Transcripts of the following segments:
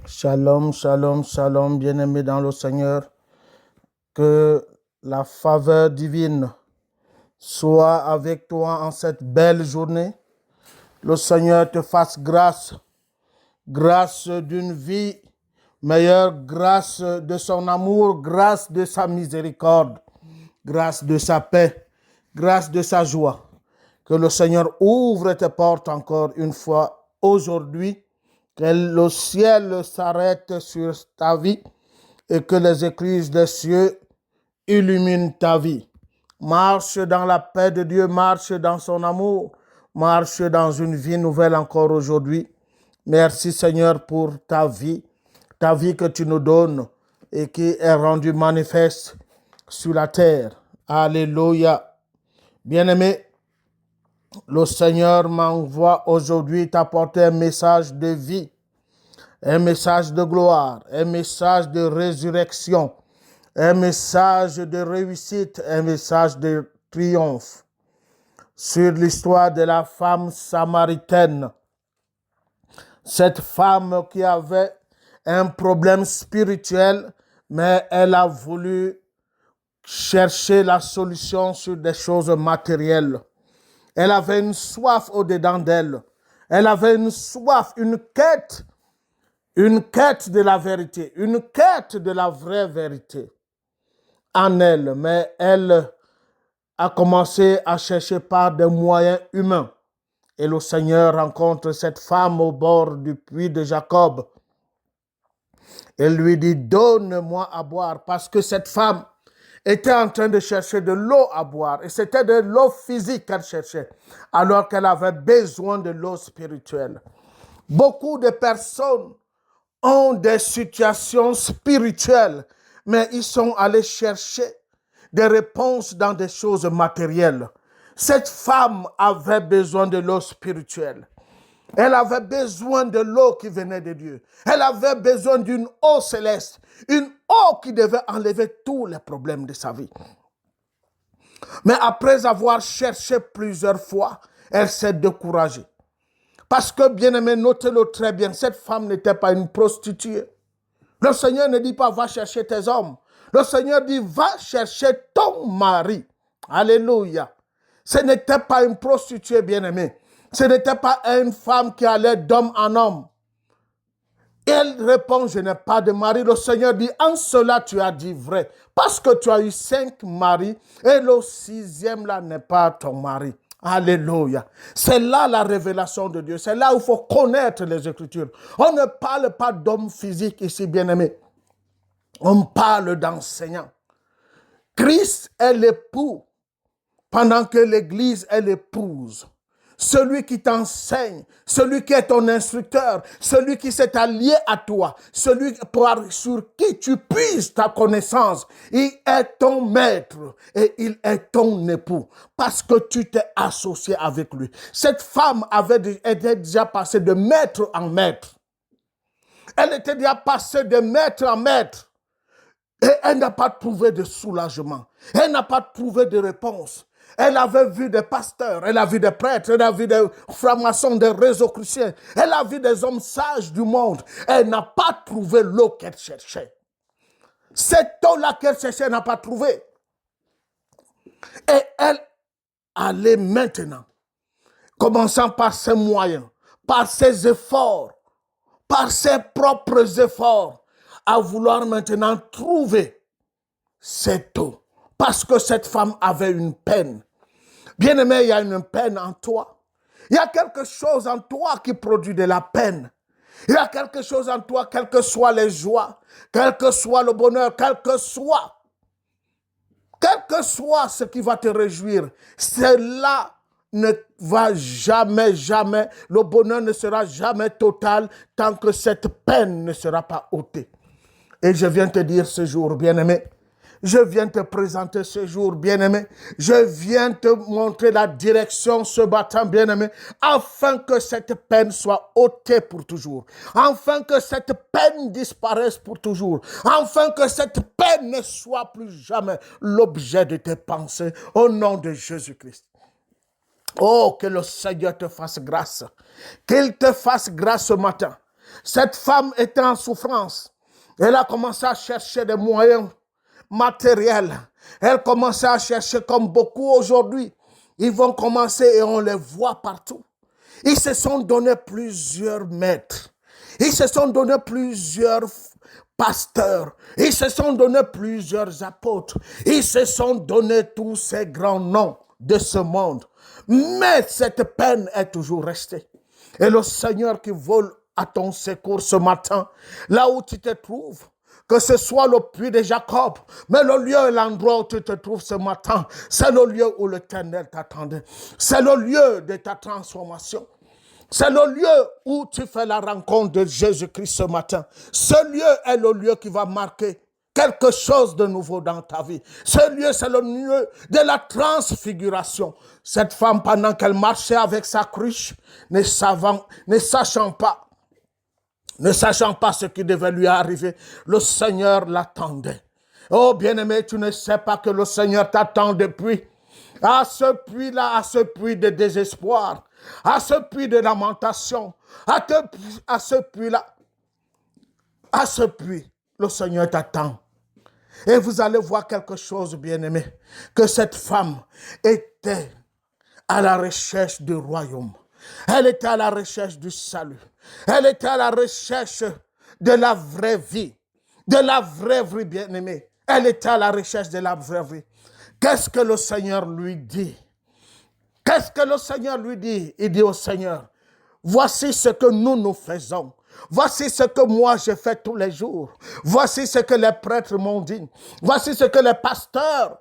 Shalom, shalom, shalom, bien-aimés dans le Seigneur. Que la faveur divine soit avec toi en cette belle journée. Le Seigneur te fasse grâce, grâce d'une vie meilleure, grâce de son amour, grâce de sa miséricorde, grâce de sa paix, grâce de sa joie. Que le Seigneur ouvre tes portes encore une fois aujourd'hui. Que le ciel s'arrête sur ta vie et que les écluses des cieux illuminent ta vie. Marche dans la paix de Dieu, marche dans son amour, marche dans une vie nouvelle encore aujourd'hui. Merci Seigneur pour ta vie que tu nous donnes et qui est rendue manifeste sur la terre. Alléluia. Bien-aimé, le Seigneur m'envoie aujourd'hui t'apporter un message de vie, un message de gloire, un message de résurrection, un message de réussite, un message de triomphe sur l'histoire de la femme samaritaine. Cette femme qui avait un problème spirituel, mais elle a voulu chercher la solution sur des choses matérielles. Elle avait une soif au-dedans d'elle. Elle avait une soif, une quête de la vérité, une quête de la vraie vérité en elle. Mais elle a commencé à chercher par des moyens humains. Et le Seigneur rencontre cette femme au bord du puits de Jacob. Elle lui dit, donne-moi à boire, parce que cette femme était en train de chercher de l'eau à boire. Et c'était de l'eau physique qu'elle cherchait, alors qu'elle avait besoin de l'eau spirituelle. Beaucoup de personnes ont des situations spirituelles, mais ils sont allés chercher des réponses dans des choses matérielles. Cette femme avait besoin de l'eau spirituelle. Elle avait besoin de l'eau qui venait de Dieu. Elle avait besoin d'une eau céleste, une eau qui devait enlever tous les problèmes de sa vie. Mais après avoir cherché plusieurs fois, elle s'est découragée. Parce que, bien-aimé, notez-le très bien, cette femme n'était pas une prostituée. Le Seigneur ne dit pas, va chercher tes hommes. Le Seigneur dit, va chercher ton mari. Alléluia. Ce n'était pas une prostituée, bien-aimée. Ce n'était pas une femme qui allait d'homme en homme. Elle répond, je n'ai pas de mari. Le Seigneur dit, en cela tu as dit vrai. Parce que tu as eu 5 maris et le 6e là n'est pas ton mari. Alléluia. C'est là la révélation de Dieu. C'est là où il faut connaître les Écritures. On ne parle pas d'homme physique ici, bien-aimé. On parle d'enseignant. Christ est l'époux, pendant que l'Église est l'épouse. Celui qui t'enseigne, celui qui est ton instructeur, celui qui s'est allié à toi, celui sur qui tu puises ta connaissance, il est ton maître et il est ton époux parce que tu t'es associé avec lui. Cette femme était déjà passée de maître en maître. Elle était déjà passée de maître en maître. Et elle n'a pas trouvé de soulagement. Elle n'a pas trouvé de réponse. Elle avait vu des pasteurs, elle a vu des prêtres, elle a vu des francs-maçons, des réseaux chrétiens. Elle a vu des hommes sages du monde. Elle n'a pas trouvé l'eau qu'elle cherchait. Cette eau-là qu'elle cherchait, elle n'a pas trouvé. Et elle allait maintenant, commençant par ses moyens, par ses efforts, par ses propres efforts, à vouloir maintenant trouver cette eau. Parce que cette femme avait une peine. Bien-aimé, il y a une peine en toi. Il y a quelque chose en toi qui produit de la peine. Il y a quelque chose en toi, quelles que soient les joies, quel que soit le bonheur, quel que soit ce qui va te réjouir, cela ne va jamais, le bonheur ne sera jamais total tant que cette peine ne sera pas ôtée. Et je viens te dire ce jour, bien-aimé, je viens te présenter ce jour, bien-aimé. Je viens te montrer la direction ce matin, bien-aimé, afin que cette peine soit ôtée pour toujours. Afin que cette peine disparaisse pour toujours. Afin que cette peine ne soit plus jamais l'objet de tes pensées. Au nom de Jésus-Christ. Oh, que le Seigneur te fasse grâce. Qu'il te fasse grâce ce matin. Cette femme était en souffrance. Elle a commencé à chercher des moyens matériels. Elle commençait à chercher comme beaucoup aujourd'hui. Ils vont commencer et on les voit partout. Ils se sont donné plusieurs maîtres. Ils se sont donné plusieurs pasteurs. Ils se sont donné plusieurs apôtres. Ils se sont donné tous ces grands noms de ce monde. Mais cette peine est toujours restée. Et le Seigneur qui vole à ton secours ce matin, là où tu te trouves, que ce soit le puits de Jacob, mais le lieu et l'endroit où tu te trouves ce matin, c'est le lieu où l'Éternel t'attendait. C'est le lieu de ta transformation. C'est le lieu où tu fais la rencontre de Jésus-Christ ce matin. Ce lieu est le lieu qui va marquer quelque chose de nouveau dans ta vie. Ce lieu, c'est le lieu de la transfiguration. Cette femme, pendant qu'elle marchait avec sa cruche, ne sachant pas ce qui devait lui arriver, le Seigneur l'attendait. Oh bien-aimé, tu ne sais pas que le Seigneur t'attend depuis. À ce puits-là, à ce puits de désespoir, à ce puits de lamentation, à ce puits-là, à ce puits, le Seigneur t'attend. Et vous allez voir quelque chose, bien-aimé, que cette femme était à la recherche du royaume. Elle était à la recherche du salut. Elle était à la recherche de la vraie vie. De la vraie vie, bien-aimé. Elle était à la recherche de la vraie vie. Qu'est-ce que le Seigneur lui dit? Qu'est-ce que le Seigneur lui dit? Il dit au Seigneur, voici ce que nous faisons. Voici ce que moi je fais tous les jours. Voici ce que les prêtres m'ont dit. Voici ce que les pasteurs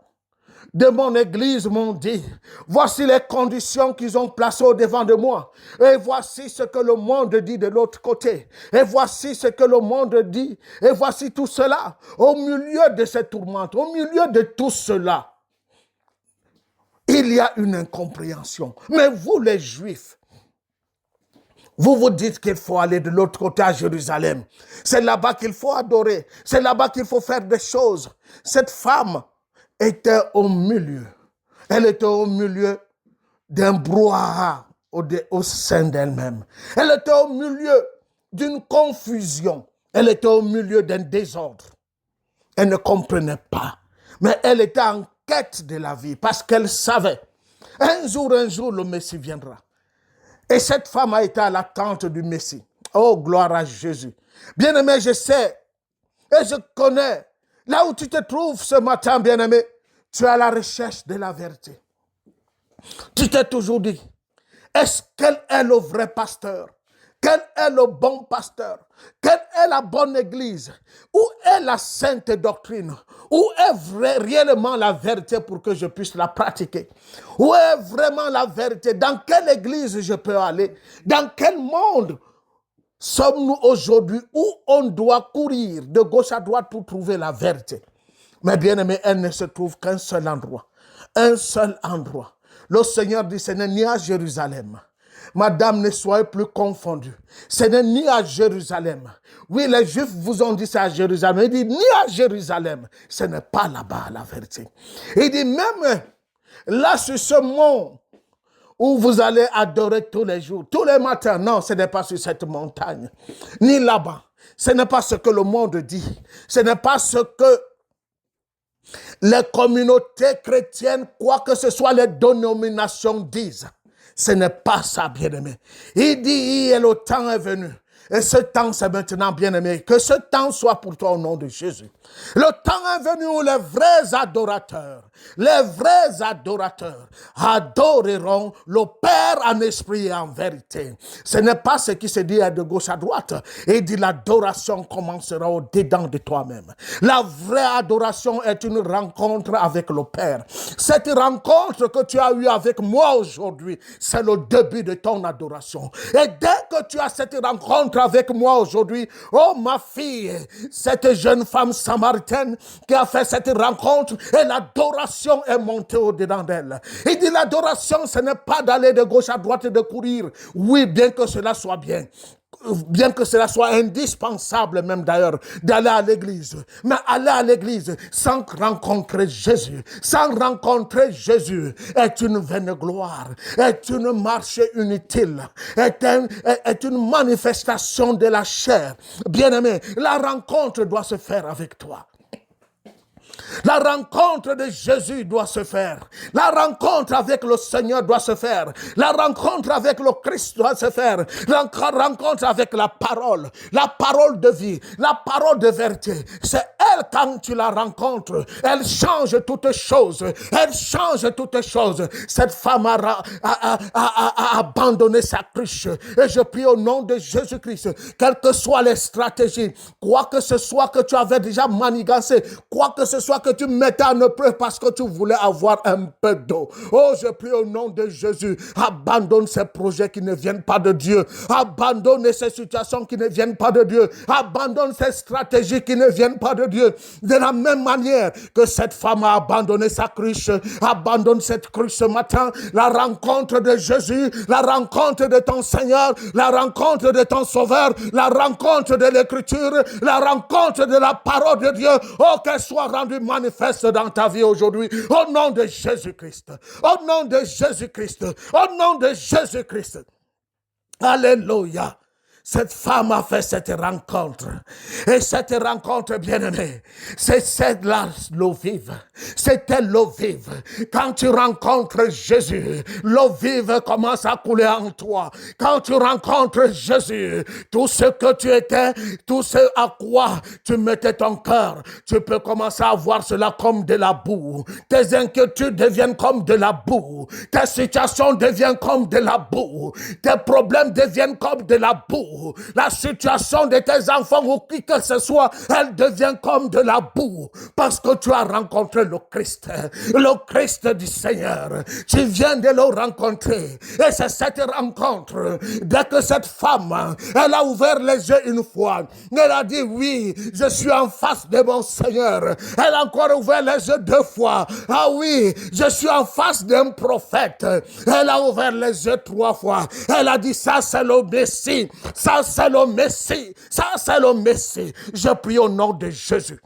de mon église m'ont dit. Voici les conditions qu'ils ont placées au devant de moi. Et voici ce que le monde dit de l'autre côté. Et voici ce que le monde dit. Et voici tout cela. Au milieu de cette tourmente, au milieu de tout cela, il y a une incompréhension. Mais vous les Juifs, vous vous dites qu'il faut aller de l'autre côté à Jérusalem. C'est là-bas qu'il faut adorer. C'est là-bas qu'il faut faire des choses. Cette femme était au milieu. Elle était au milieu d'un brouhaha au sein d'elle-même. Elle était au milieu d'une confusion. Elle était au milieu d'un désordre. Elle ne comprenait pas. Mais elle était en quête de la vie parce qu'elle savait un jour, le Messie viendra. Et cette femme a été à l'attente du Messie. Oh, gloire à Jésus. Bien-aimé, je sais et je connais. Là où tu te trouves ce matin, bien-aimé, tu es à la recherche de la vérité. Tu t'es toujours dit, quel est le vrai pasteur? Quel est le bon pasteur? Quelle est la bonne église? Où est la sainte doctrine? Où est réellement la vérité pour que je puisse la pratiquer? Où est vraiment la vérité? Dans quelle église je peux aller? Dans quel monde sommes-nous aujourd'hui où on doit courir de gauche à droite pour trouver la vérité? Mais bien aimé, elle ne se trouve qu'un seul endroit. Un seul endroit. Le Seigneur dit, ce n'est ni à Jérusalem. Madame, ne soyez plus confondue. Ce n'est ni à Jérusalem. Oui, les Juifs vous ont dit c'est à Jérusalem. Il dit ni à Jérusalem. Ce n'est pas là-bas la vérité. Il dit même là sur ce mont où vous allez adorer tous les jours, tous les matins. Non, ce n'est pas sur cette montagne. Ni là-bas. Ce n'est pas ce que le monde dit. Ce n'est pas ce que les communautés chrétiennes, quoi que ce soit les dénominations disent. Ce n'est pas ça, bien-aimé. Il dit, le temps est venu. Et ce temps, c'est maintenant, bien-aimé. Que ce temps soit pour toi au nom de Jésus. Le temps est venu où les vrais adorateurs adoreront le Père en esprit et en vérité. Ce n'est pas ce qui se dit de gauche à droite. Il dit l'adoration commencera au-dedans de toi-même. La vraie adoration est une rencontre avec le Père. Cette rencontre que tu as eue avec moi aujourd'hui, c'est le début de ton adoration. Et dès que tu as cette rencontre avec moi aujourd'hui, oh ma fille, cette jeune femme samaritaine qui a fait cette rencontre, et l'adoration est montée au-dedans d'elle. Il dit l'adoration, ce n'est pas d'aller de gauche à droite et de courir. Oui, bien que cela soit bien. bien que cela soit indispensable même d'ailleurs d'aller à l'église, mais aller à l'église sans rencontrer Jésus, est une vaine gloire, est une marche inutile, est une manifestation de la chair. Bien-aimé, la rencontre doit se faire avec toi. La rencontre de Jésus doit se faire. La rencontre avec le Seigneur doit se faire. La rencontre avec le Christ doit se faire. La rencontre avec la parole de vie, la parole de vérité. C'est elle, quand tu la rencontres, elle change toutes choses. Elle change toutes choses. Cette femme a abandonné sa cruche. Et je prie au nom de Jésus-Christ, quelles que soient les stratégies, quoi que ce soit que tu avais déjà manigancé, quoi que ce soit que tu mettais en épreuve parce que tu voulais avoir un peu d'eau. Oh, je prie au nom de Jésus, abandonne ces projets qui ne viennent pas de Dieu. Abandonne ces situations qui ne viennent pas de Dieu. Abandonne ces stratégies qui ne viennent pas de Dieu. De la même manière que cette femme a abandonné sa cruche, abandonne cette cruche ce matin. La rencontre de Jésus, la rencontre de ton Seigneur, la rencontre de ton Sauveur, la rencontre de l'Écriture, la rencontre de la parole de Dieu, oh, qu'elle soit rendue manifeste dans ta vie aujourd'hui, au nom de Jésus-Christ, au nom de Jésus-Christ, au nom de Jésus-Christ. Alléluia. Cette femme a fait cette rencontre. Et cette rencontre, bien-aimée, c'est l'eau vive. C'était l'eau vive. Quand tu rencontres Jésus, l'eau vive commence à couler en toi. Quand tu rencontres Jésus, tout ce que tu étais, tout ce à quoi tu mettais ton cœur, tu peux commencer à voir cela comme de la boue. Tes inquiétudes deviennent comme de la boue. Tes situations deviennent comme de la boue. Tes problèmes deviennent comme de la boue. La situation de tes enfants ou qui que ce soit, elle devient comme de la boue parce que tu as rencontré le Christ du Seigneur. Tu viens de le rencontrer et c'est cette rencontre, dès que cette femme, elle a ouvert les yeux une fois, elle a dit oui, je suis en face de mon Seigneur. Elle a encore ouvert les yeux deux fois. Ah oui, je suis en face d'un prophète. Elle a ouvert les yeux trois fois. Elle a dit ça c'est le Messie. Ça, c'est le Messie. Ça, c'est le Messie. Je prie au nom de Jésus.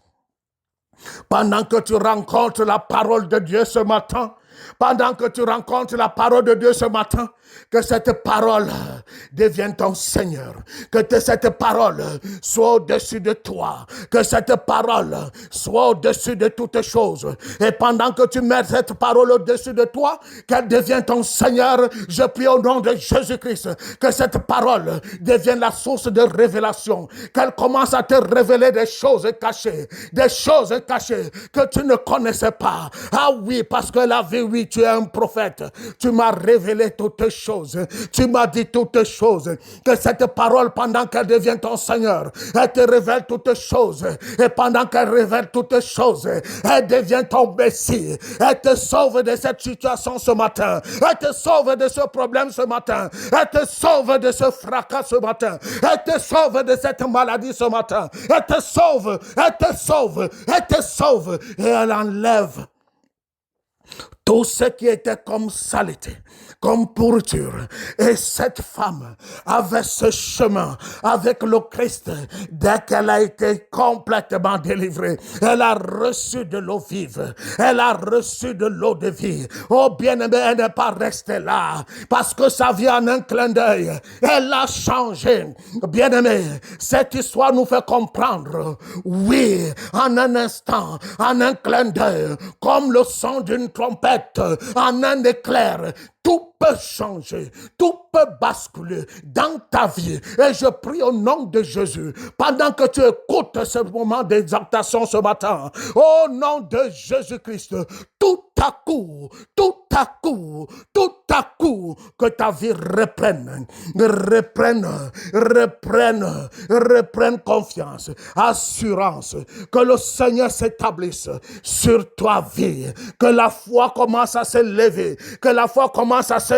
Pendant que tu rencontres la parole de Dieu ce matin, pendant que tu rencontres la parole de Dieu ce matin, que cette parole devienne ton Seigneur, que cette parole soit au-dessus de toi, que cette parole soit au-dessus de toutes choses. Et pendant que tu mets cette parole au-dessus de toi, qu'elle devienne ton Seigneur, je prie au nom de Jésus-Christ, que cette parole devienne la source de révélation, qu'elle commence à te révéler des choses cachées que tu ne connaissais pas. Ah oui, parce que la vie, oui, tu es un prophète, tu m'as révélé toutes choses, tu m'as dit toutes choses, que cette parole, pendant qu'elle devient ton Seigneur, elle te révèle toutes choses, et pendant qu'elle révèle toutes choses, elle devient ton Messie, elle te sauve de cette situation ce matin, elle te sauve de ce problème ce matin, elle te sauve de ce fracas ce matin, elle te sauve de cette maladie ce matin, elle te sauve, et elle enlève tout ce qui était comme saleté, comme pourriture. Et cette femme avait ce chemin avec le Christ. Dès qu'elle a été complètement délivrée, elle a reçu de l'eau vive. Elle a reçu de l'eau de vie. Oh bien-aimé, elle n'est pas restée là parce que ça vient en un clin d'œil. Elle a changé. Bien-aimé, cette histoire nous fait comprendre, oui, en un instant, en un clin d'œil, comme le son d'une trompette, en un éclair, tout peut changer, tout peut basculer dans ta vie. Et je prie au nom de Jésus, pendant que tu écoutes ce moment d'exaltation ce matin, au nom de Jésus-Christ, tout à coup, que ta vie reprenne confiance, assurance, que le Seigneur s'établisse sur ta vie, que la foi commence à se lever, que la foi commence à se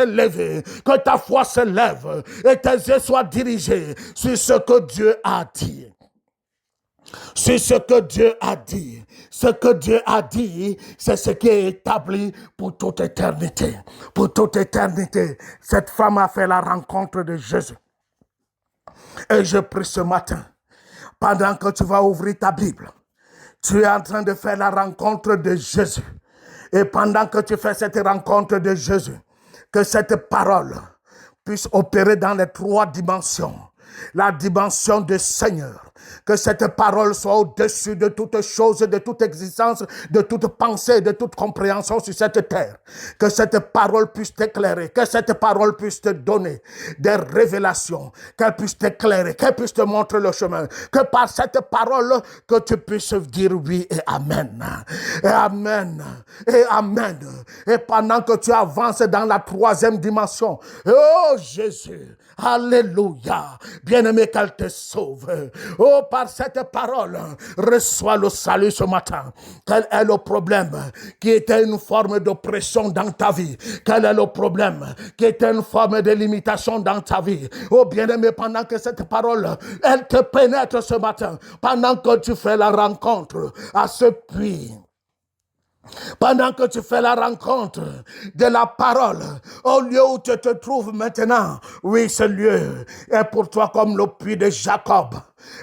lever, que ta foi se lève et tes yeux soient dirigés sur ce que Dieu a dit. C'est ce que Dieu a dit. Ce que Dieu a dit, c'est ce qui est établi pour toute éternité. Pour toute éternité. Cette femme a fait la rencontre de Jésus. Et je prie ce matin, pendant que tu vas ouvrir ta Bible, tu es en train de faire la rencontre de Jésus. Et pendant que tu fais cette rencontre de Jésus, que cette parole puisse opérer dans les 3 dimensions. La dimension du Seigneur. Que cette parole soit au-dessus de toute chose, de toute existence, de toute pensée, de toute compréhension sur cette terre. Que cette parole puisse t'éclairer, que cette parole puisse te donner des révélations, qu'elle puisse t'éclairer, qu'elle puisse te montrer le chemin. Que par cette parole, que tu puisses dire oui et amen. Et amen. Et amen. Et pendant que tu avances dans la 3e dimension, oh Jésus, alléluia, bien-aimé, qu'elle te sauve. Oh, par cette parole, reçois le salut ce matin. Quel est le problème qui était une forme d'oppression dans ta vie? Quel est le problème qui était une forme de limitation dans ta vie? Oh, bien-aimé, pendant que cette parole, elle te pénètre ce matin, pendant que tu fais la rencontre à ce puits, pendant que tu fais la rencontre de la parole, au lieu où tu te trouves maintenant, oui, ce lieu est pour toi comme le puits de Jacob.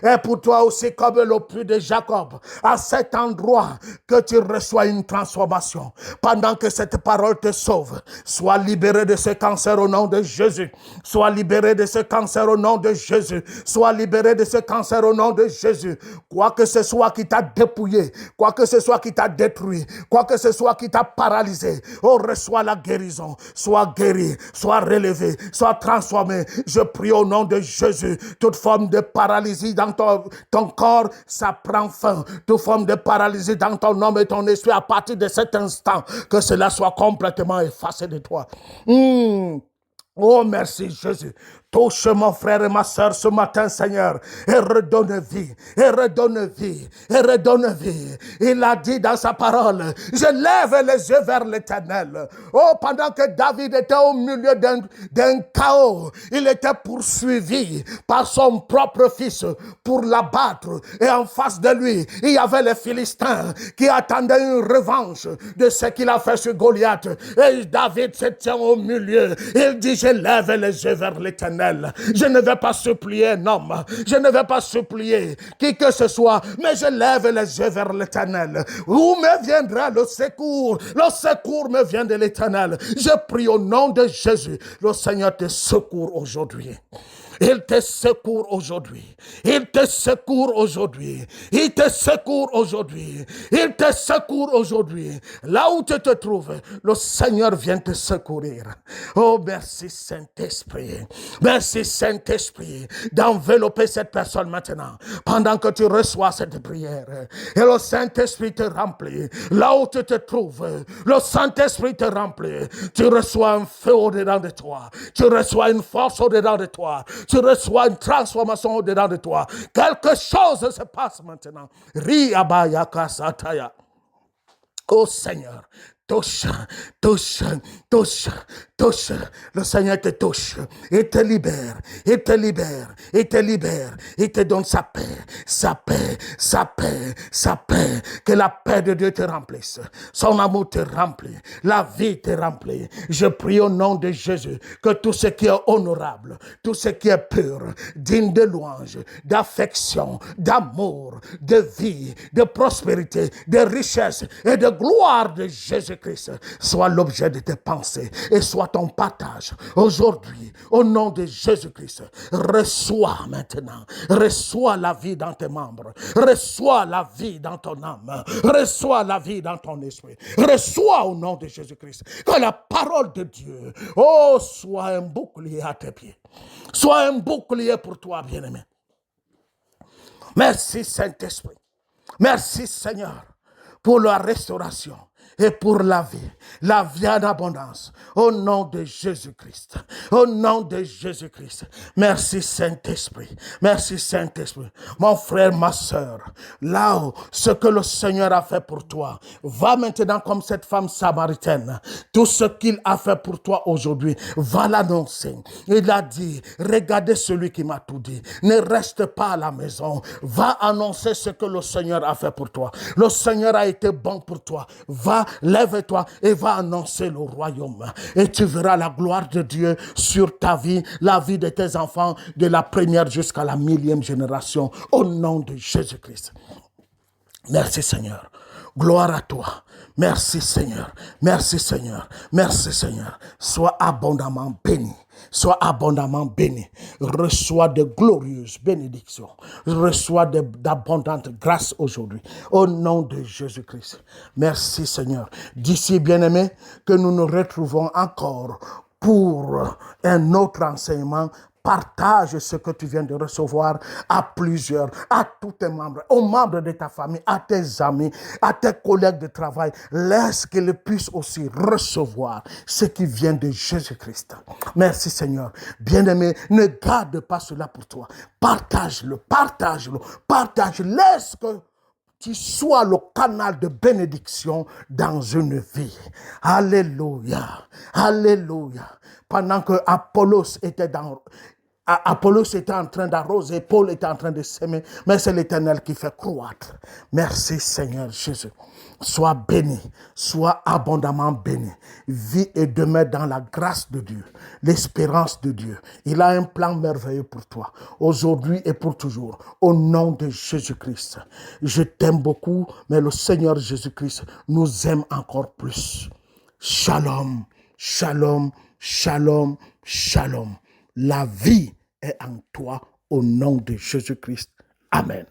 Et pour toi aussi comme le puits de Jacob, à cet endroit que tu reçois une transformation. Pendant que cette parole te sauve, sois libéré de ce cancer au nom de Jésus. Sois libéré de ce cancer au nom de Jésus. Sois libéré de ce cancer au nom de Jésus. Quoi que ce soit qui t'a dépouillé, quoi que ce soit qui t'a détruit, quoi que ce soit qui t'a paralysé, oh, reçois la guérison. Sois guéri, sois relevé, sois transformé. Je prie au nom de Jésus, toute forme de paralysie dans ton corps, ça prend fin. Toute forme de paralysie dans ton âme et ton esprit, à partir de cet instant, que cela soit complètement effacé de toi. Oh, merci Jésus. Touche mon frère et ma soeur ce matin, Seigneur, et redonne vie, et redonne vie, et redonne vie. Il a dit dans sa parole, je lève les yeux vers l'Éternel. Oh, pendant que David était au milieu d'un chaos, il était poursuivi par son propre fils pour l'abattre. Et en face de lui, il y avait les Philistins qui attendaient une revanche de ce qu'il a fait sur Goliath. Et David se tient au milieu. Il dit, je lève les yeux vers l'Éternel. Je ne vais pas supplier un homme, je ne vais pas supplier qui que ce soit, mais je lève les yeux vers l'Éternel. Où me viendra le secours? Le secours me vient de l'Éternel. Je prie au nom de Jésus, le Seigneur te secourt aujourd'hui. Il te secourt aujourd'hui. Il te secourt aujourd'hui. Il te secourt aujourd'hui. Il te secourt aujourd'hui. Là où tu te trouves, le Seigneur vient te secourir. Oh, merci Saint-Esprit. Merci Saint-Esprit d'envelopper cette personne maintenant. Pendant que tu reçois cette prière. Et le Saint-Esprit te remplit. Là où tu te trouves, le Saint-Esprit te remplit. Tu reçois un feu au-dedans de toi. Tu reçois une force au-dedans de toi. Tu reçois une transformation au-dedans de toi. Quelque chose se passe maintenant. Riabayakasataya. Oh Seigneur, touche, touche, touche, touche. Le Seigneur te touche. Il te libère. Il te libère. Il te libère. Il te donne sa paix. Sa paix. Sa paix. Sa paix. Que la paix de Dieu te remplisse. Son amour te remplit. La vie te remplit. Je prie au nom de Jésus que tout ce qui est honorable, tout ce qui est pur, digne de louange, d'affection, d'amour, de vie, de prospérité, de richesse et de gloire de Jésus-Christ soit l'objet de tes pensées et soit ton partage aujourd'hui au nom de Jésus-Christ. Reçois maintenant, reçois la vie dans tes membres, reçois la vie dans ton âme, reçois la vie dans ton esprit, reçois au nom de Jésus-Christ. Que la parole de Dieu, oh, soit un bouclier à tes pieds, soit un bouclier pour toi, bien-aimé. Merci Saint-Esprit, merci Seigneur pour la restauration. et pour la vie en abondance. Au nom de Jésus-Christ. Au nom de Jésus-Christ. Merci Saint-Esprit. Merci Saint-Esprit. Mon frère, ma soeur, là, ce que le Seigneur a fait pour toi, va maintenant comme cette femme samaritaine. Tout ce qu'il a fait pour toi aujourd'hui, va l'annoncer. Il a dit, regardez celui qui m'a tout dit. Ne reste pas à la maison. Va annoncer ce que le Seigneur a fait pour toi. Le Seigneur a été bon pour toi. Va, lève-toi et va annoncer le royaume. Et tu verras la gloire de Dieu sur ta vie, la vie de tes enfants, de la première jusqu'à la 1000e génération. Au nom de Jésus-Christ. Merci Seigneur. Gloire à toi. Merci Seigneur. Merci Seigneur. Merci Seigneur. Sois abondamment béni. Sois abondamment béni. Reçois de glorieuses bénédictions. Reçois d'abondantes grâces aujourd'hui. Au nom de Jésus-Christ. Merci Seigneur. D'ici, bien-aimés, que nous nous retrouvons encore pour un autre enseignement. Partage ce que tu viens de recevoir à plusieurs, à tous tes membres, aux membres de ta famille, à tes amis, à tes collègues de travail. Laisse qu'ils puissent aussi recevoir ce qui vient de Jésus-Christ. Merci Seigneur. Bien-aimé, ne garde pas cela pour toi. Partage-le, partage-le, partage. Laisse que tu sois le canal de bénédiction dans une vie. Alléluia. Alléluia. Pendant que Apollos était en train d'arroser, Paul était en train de s'aimer, mais c'est l'Éternel qui fait croître. Merci Seigneur Jésus. Sois béni, sois abondamment béni. Vis et demeure dans la grâce de Dieu, l'espérance de Dieu. Il a un plan merveilleux pour toi, aujourd'hui et pour toujours, au nom de Jésus-Christ. Je t'aime beaucoup, mais le Seigneur Jésus-Christ nous aime encore plus. Shalom, shalom, shalom, shalom. La vie est en toi au nom de Jésus-Christ. Amen.